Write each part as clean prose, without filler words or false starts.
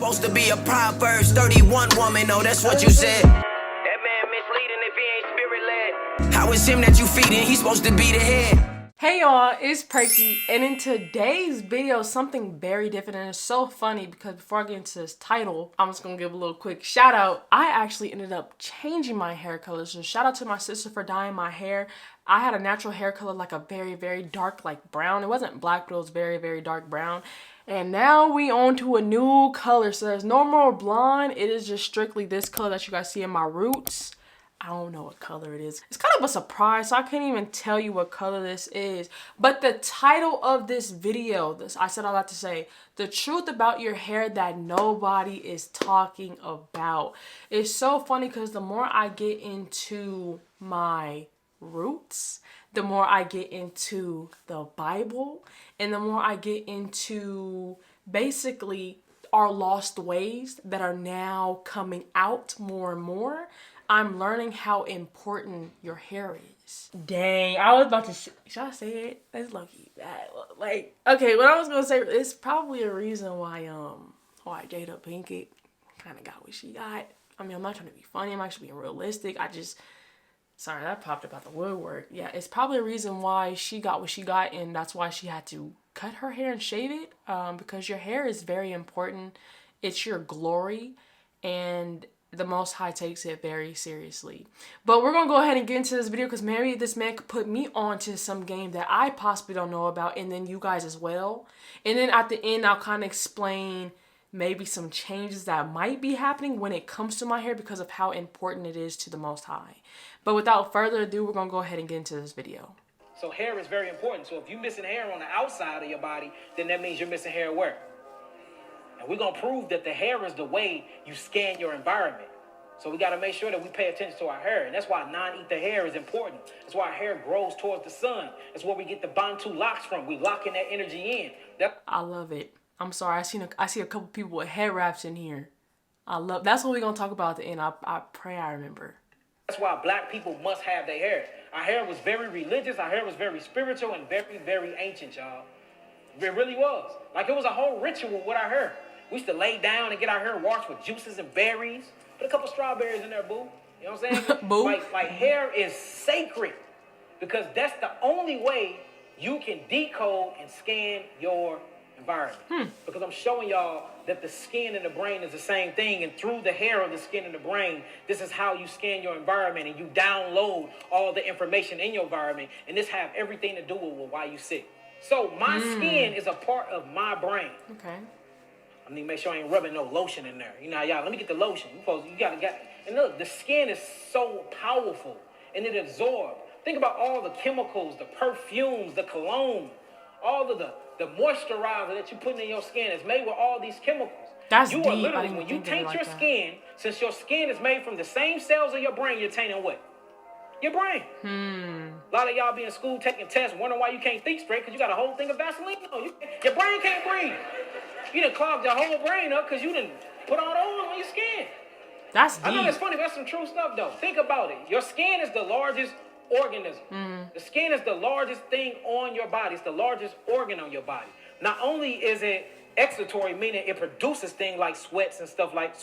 supposed to be a Proverbs 31 woman, oh, that's what you said. That man misleading if he ain't spirit-led. How is him that you feeding? He's supposed to be the head. Hey y'all, it's Perkyy, and in today's video, something very different, and it's so funny because before I get into this title, I'm just gonna give a little quick shout out. I actually ended up changing my hair color, so shout out to my sister for dyeing my hair. I had a natural hair color, like a very, very dark, like brown. It wasn't black, but it was very, very dark brown. And now we on to a new color, so there's no more blonde. It is just strictly this color that you guys see in my roots. I don't know what color it is. It's kind of a surprise, so I can't even tell you what color this is. But the title of this video, I said all that to say, the truth about your hair that nobody is talking about. It's so funny because the more I get into my roots, the more I get into the Bible, and the more I get into basically our lost ways that are now coming out more and more, I'm learning how important your hair is. Dang, I was about to should I say it? That's lucky bad. Like, okay, what I was gonna say, it's probably a reason why Jada Pinkett kind of got what she got. I mean, I'm not trying to be funny, I'm actually being realistic. Sorry, that popped up out the woodwork. Yeah, it's probably a reason why she got what she got, and that's why she had to cut her hair and shave it, because your hair is very important. It's your glory, and the Most High takes it very seriously. But we're going to go ahead and get into this video because maybe this man could put me on to some game that I possibly don't know about, and then you guys as well. And then at the end, I'll kind of explain maybe some changes that might be happening when it comes to my hair because of how important it is to the Most High. But without further ado, we're going to go ahead and get into this video. So hair is very important. So if you're missing hair on the outside of your body, then that means you're missing hair where? And we're going to prove that the hair is the way you scan your environment. So we got to make sure that we pay attention to our hair. And that's why non-ether hair is important. That's why our hair grows towards the sun. That's where we get the Bantu locks from. We lock in that energy in. I love it. I'm sorry. I see a couple people with hair wraps in here. That's what we're going to talk about at the end. I pray I remember. That's why black people must have their hair. Our hair was very religious. Our hair was very spiritual and very, very ancient, y'all. It really was. Like, it was a whole ritual with our hair. We used to lay down and get our hair washed with juices and berries. Put a couple strawberries in there, boo. You know what I'm saying? Boo. Like hair is sacred because that's the only way you can decode and scan your environment. Because I'm showing y'all that the skin and the brain is the same thing, and through the hair of the skin and the brain, this is how you scan your environment, and you download all the information in your environment, and this have everything to do with why you sick. So my skin is a part of my brain. Okay. I need to make sure I ain't rubbing no lotion in there. You know, y'all, let me get the lotion. You gotta get. And look, the skin is so powerful, and it absorbs. Think about all the chemicals, the perfumes, the cologne, all of the moisturizer that you're putting in your skin is made with all these chemicals. That's you deep. are literally, when you taint your skin, since your skin is made from the same cells of your brain, you're tainting what? Your brain. A lot of y'all be in school taking tests, wondering why you can't think straight because you got a whole thing of Vaseline on you. Your brain can't breathe. You done clogged your whole brain up because you done put all the oil on your skin. That's deep. I know that's funny, but that's some true stuff, though. Think about it. Your skin is the largest organism. The skin is the largest thing on your body. It's the largest organ on your body. Not only is it excretory, meaning it produces things like sweat and stuff like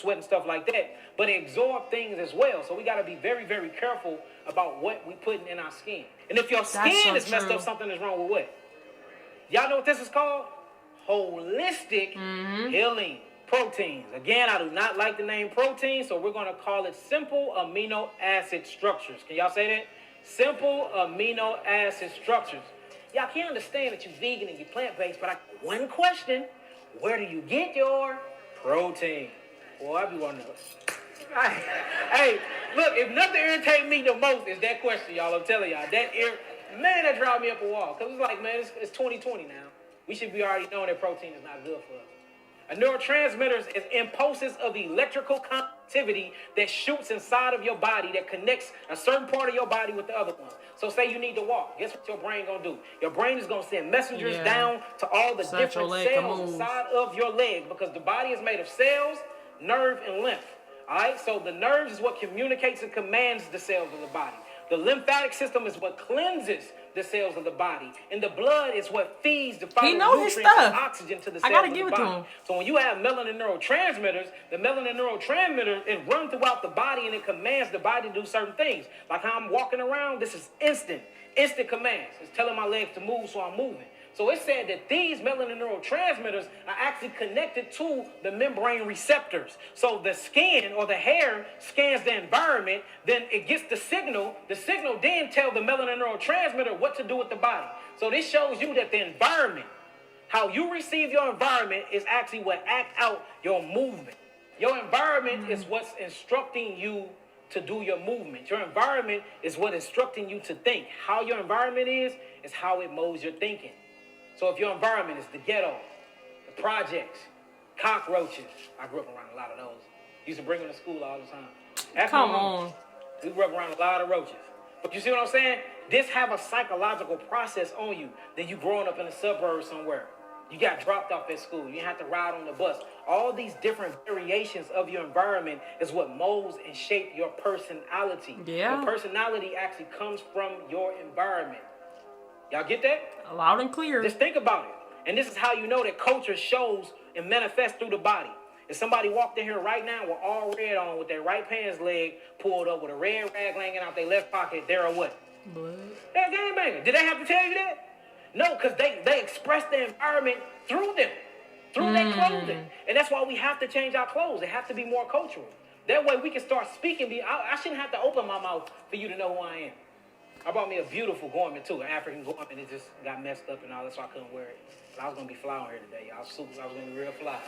that, but it absorbs things as well. So we got to be very, very careful about what we putting in our skin. And if your skin is messed up, something is wrong with what? Y'all know what this is called? Holistic healing. Proteins. Again, I do not like the name protein, so we're going to call it simple amino acid structures. Can y'all say that? Simple amino acid structures. Y'all can't understand that you're vegan and you're plant-based, but one question: where do you get your protein? Well, I be wondering. Hey, look, if nothing irritates me the most is that question, y'all. I'm telling y'all, that drives me up a wall. Because it's like, man, it's 2020 now. We should be already knowing that protein is not good for us. A neurotransmitter is impulses of electrical conductivity that shoots inside of your body that connects a certain part of your body with the other one. So say you need to walk. Guess what your brain going to do? Your brain is going to send messengers down to all the different cells inside of your leg because the body is made of cells, nerve, and lymph. All right? So the nerves is what communicates and commands the cells of the body. The lymphatic system is what cleanses the cells of the body. And the blood is what feeds the vital know his nutrients and stuff. oxygen to the I cells gotta of give the it to body. him. So when you have melanin neurotransmitters, the melanin neurotransmitters, it runs throughout the body and it commands the body to do certain things. Like how I'm walking around, this is instant commands. It's telling my legs to move, so I'm moving. So it said that these melanin neurotransmitters are actually connected to the membrane receptors. So the skin or the hair scans the environment, then it gets the signal. The signal then tells the melanin neurotransmitter what to do with the body. So this shows you that the environment, how you receive your environment, is actually what acts out your movement. Your environment is what's instructing you to do your movement. Your environment is what instructing you to think. How your environment is how it molds your thinking. So if your environment is the ghetto, the projects, cockroaches, I grew up around a lot of those. Used to bring them to school all the time. Come on. We grew up around a lot of roaches. But you see what I'm saying? This have a psychological process on you than you growing up in the suburbs somewhere. You got dropped off at school. You didn't have to ride on the bus. All these different variations of your environment is what molds and shapes your personality. Yeah. Your personality actually comes from your environment. Y'all get that? Loud and clear. Just think about it. And this is how you know that culture shows and manifests through the body. If somebody walked in here right now with all red on, with their right pants leg pulled up, with a red rag hanging out their left pocket, they're a what? Blood. They're a gangbanger. Did they have to tell you that? No, because they express the environment through them, through their clothing. And that's why we have to change our clothes. It has to be more cultural. That way we can start speaking. I shouldn't have to open my mouth for you to know who I am. I bought me a beautiful garment too, an African garment. It just got messed up and all that, so I couldn't wear it. But I was gonna be fly on here today. I was gonna be real fly,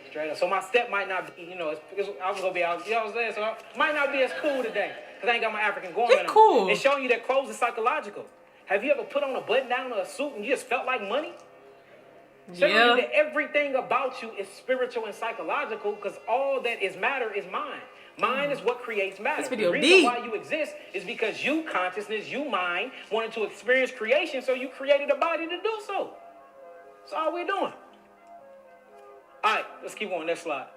straight up. So my step might not be, I was gonna be out. You know what I'm saying? So it might not be as cool today because I ain't got my African garment on. Cool. It's showing you that clothes is psychological. Have you ever put on a button down or a suit and you just felt like money? Showing you that everything about you is spiritual and psychological because all that is matter is mind. Mind is what creates matter. The reason why you exist is because you, consciousness, you, mind, wanted to experience creation, so you created a body to do so. That's all we're doing. All right, let's keep on. Next slide.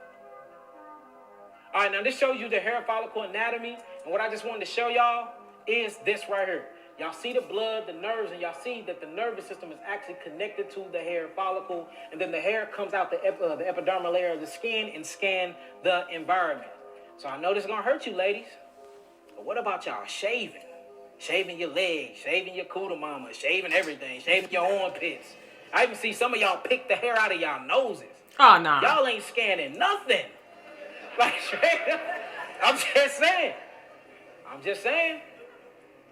All right, now this shows you the hair follicle anatomy, and what I just wanted to show y'all is this right here. Y'all see the blood, the nerves, and y'all see that the nervous system is actually connected to the hair follicle, and then the hair comes out the epidermal layer of the skin and scan the environment. So I know this is going to hurt you, ladies. But what about y'all shaving? Shaving your legs, shaving your cooter mama, shaving everything, shaving your armpits. I even see some of y'all pick the hair out of y'all noses. Oh, nah. Y'all ain't scanning nothing. Like, straight up. I'm just saying.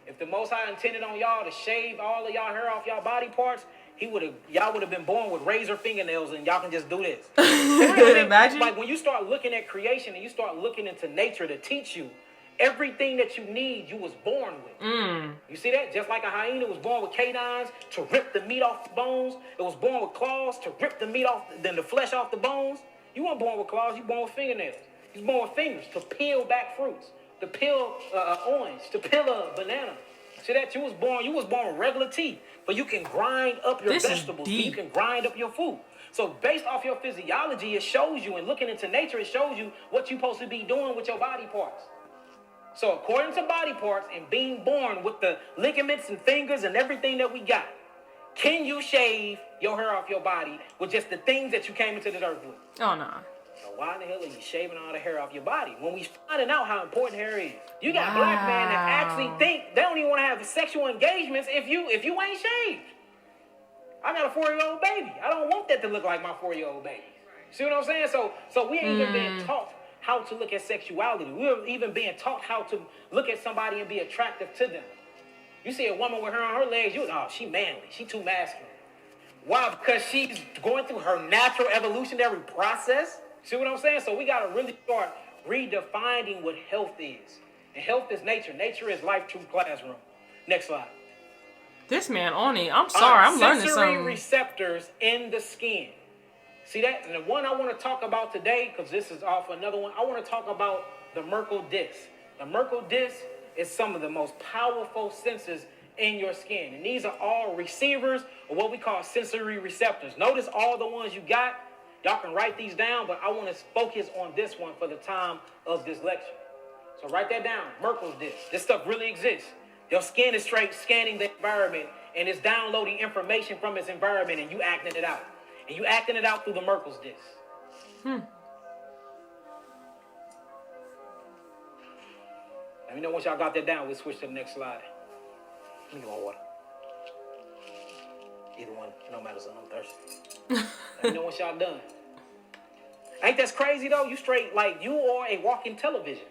If the Most High intended on y'all to shave all of y'all hair off y'all body parts, y'all would have been born with razor fingernails and y'all can just do this. Imagine. Like when you start looking at creation and you start looking into nature to teach you everything that you need, you was born with. You see that? Just like a hyena was born with canines to rip the meat off the bones. It was born with claws to rip the meat off, then the flesh off the bones. You weren't born with claws, you born with fingernails. You was born with fingers to peel back fruits, to peel orange, to peel a banana. See that? You was born with regular teeth, but you can grind up your vegetables, so you can grind up your food. So based off your physiology, it shows you, and looking into nature, it shows you what you're supposed to be doing with your body parts. So according to body parts and being born with the ligaments and fingers and everything that we got, can you shave your hair off your body with just the things that you came into this earth with? Oh, nah. So why in the hell are you shaving all the hair off your body? When we finding out how important hair is. You got black men that actually think they don't even want to have sexual engagements if you ain't shaved. I got a 4-year-old baby. I don't want that to look like my 4-year-old baby. See what I'm saying? So we ain't even being taught how to look at sexuality. We're even being taught how to look at somebody and be attractive to them. You see a woman with hair on her legs, she manly. She too masculine. Why? Because she's going through her natural evolutionary process. See what I'm saying? So we got to really start redefining what health is. And health is nature. Nature is life, true classroom. Next slide. This man on it. I'm sorry. I'm learning something. Sensory receptors in the skin. See that? And the one I want to talk about today, because this is off another one, I want to talk about the Merkle disc. The Merkle disc is some of the most powerful sensors in your skin. And these are all receivers of what we call sensory receptors. Notice all the ones you got. Y'all can write these down, but I want to focus on this one for the time of this lecture. So write that down. Merkle's disc. This stuff really exists. Your skin is straight scanning the environment and it's downloading information from its environment, and you acting it out. And you acting it out through the Merkel's disc. Let me know once y'all got that down. We'll switch to the next slide. Let me get my water. Either one, it don't matter, son, I'm thirsty. Let me know once y'all done. Ain't that crazy, though? You straight, like, you are a walking television.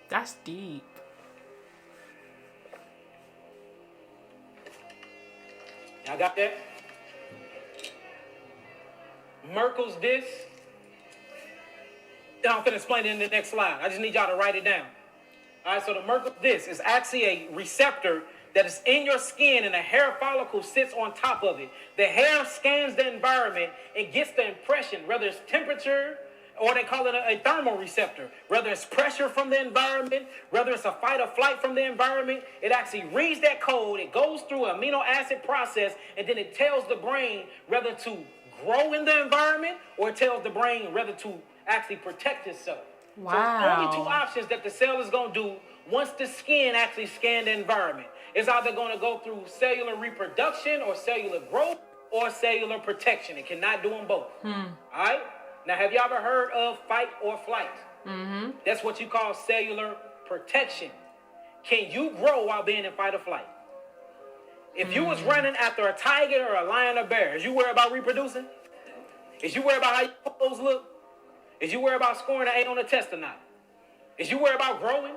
That's deep. Y'all got that? Merkel's disc. Now I'm finna explain it in the next slide. I just need y'all to write it down. All right, so the Merkel's disc is actually a receptor that is in your skin, and a hair follicle sits on top of it. The hair scans the environment and gets the impression, whether it's temperature, or they call it a thermoreceptor, whether it's pressure from the environment, whether it's a fight or flight from the environment. It actually reads that code, it goes through an amino acid process, and then it tells the brain whether to grow in the environment, or it tells the brain whether to actually protect itself. Wow. So there's only two options that the cell is going to do once the skin actually scanned the environment. It's either going to go through cellular reproduction or cellular growth or cellular protection. It cannot do them both. All right? Now, have you ever heard of fight or flight? That's what you call cellular protection. Can you grow while being in fight or flight? If you was running after a tiger or a lion or bear, is you worried about reproducing? Is you worried about how your clothes look? Is you worried about scoring an A on the test or not? Is you worried about growing?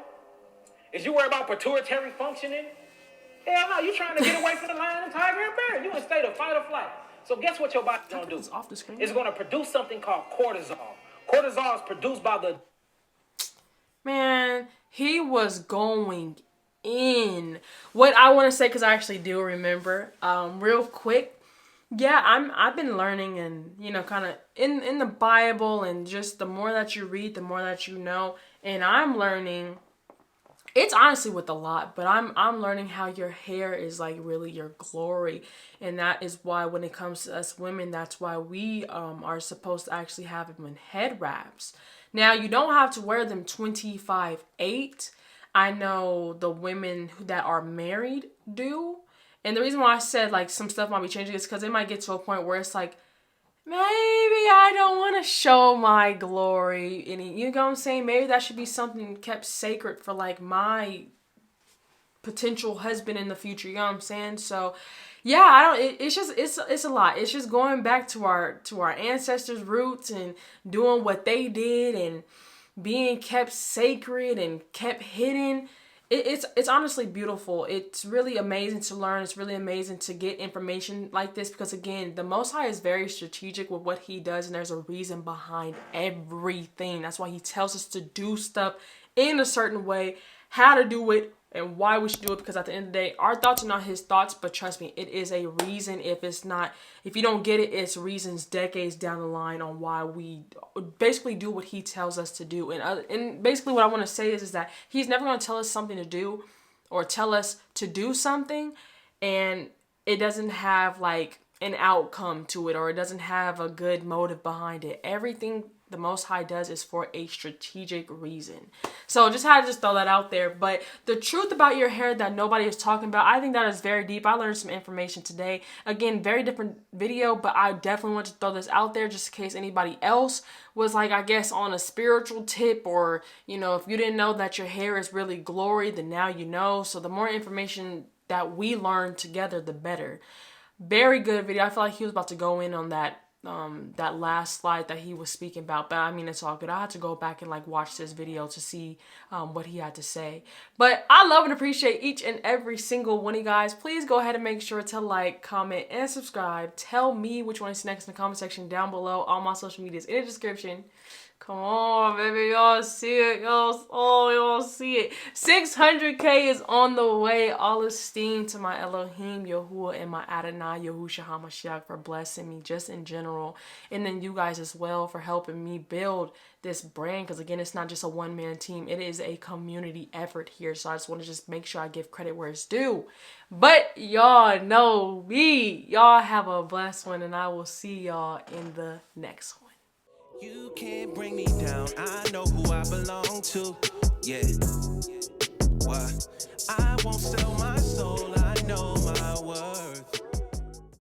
Is you worried about pituitary functioning? Hell no, you trying to get away from the lion and tiger and bear. You in a state of fight or flight. So guess what your body's going to do? It's off the screen. It's going to produce something called cortisol. Cortisol is produced by the... Man, he was going in. What I want to say, because I actually do remember, real quick, yeah, I've been learning, and kind of in the Bible, and just the more that you read, the more that you know, and I'm learning. It's honestly with a lot, but I'm learning how your hair is like really your glory, and that is why when it comes to us women, that's why we are supposed to actually have them in head wraps. Now, you don't have to wear them 25/8. I know the women that are married do. And the reason why I said like some stuff might be changing is because it might get to a point where it's like, maybe I don't want to show my glory. And you know what I'm saying? Maybe that should be something kept sacred for like my potential husband in the future. You know what I'm saying? So yeah, it's a lot. It's just going back to our ancestors' roots and doing what they did and being kept sacred and kept hidden. It's honestly beautiful. It's really amazing to learn. It's really amazing to get information like this because, again, the Most High is very strategic with what he does, and there's a reason behind everything. That's why he tells us to do stuff in a certain way, how to do it, and why we should do it, because at the end of the day, our thoughts are not his thoughts, but trust me, it is a reason. If you don't get it, it's reasons decades down the line on why we basically do what he tells us to do. And basically what I want to say is that he's never going to tell us something to do or tell us to do something and it doesn't have like an outcome to it, or it doesn't have a good motive behind it. Everything the Most High does is for a strategic reason. So just had to throw that out there. But the truth about your hair that nobody is talking about, I think that is very deep. I learned some information today. Again, very different video, but I definitely want to throw this out there just in case anybody else was like, I guess, on a spiritual tip, or, if you didn't know that your hair is really glory, then now you know. So the more information that we learn together, the better. Very good video. I feel like he was about to go in on that last slide that he was speaking about, but I mean, it's all good. I had to go back and like watch this video to see what he had to say. But I love and appreciate each and every single one of you guys. Please go ahead and make sure to like, comment, and subscribe. Tell me which one is next in the comment section down below. All my social medias in the description. Come on, baby, y'all see it, y'all see it. 600K is on the way. All esteem to my Elohim, Yahuwah, and my Adonai, Yahushua HaMashiach, for blessing me just in general. And then you guys as well for helping me build this brand. Because again, it's not just a one-man team. It is a community effort here. So I just want to just make sure I give credit where it's due. But y'all know me. Y'all have a blessed one, and I will see y'all in the next one. You can't bring me down. I know who I belong to. Yeah. Why? I won't sell my soul, I know my worth.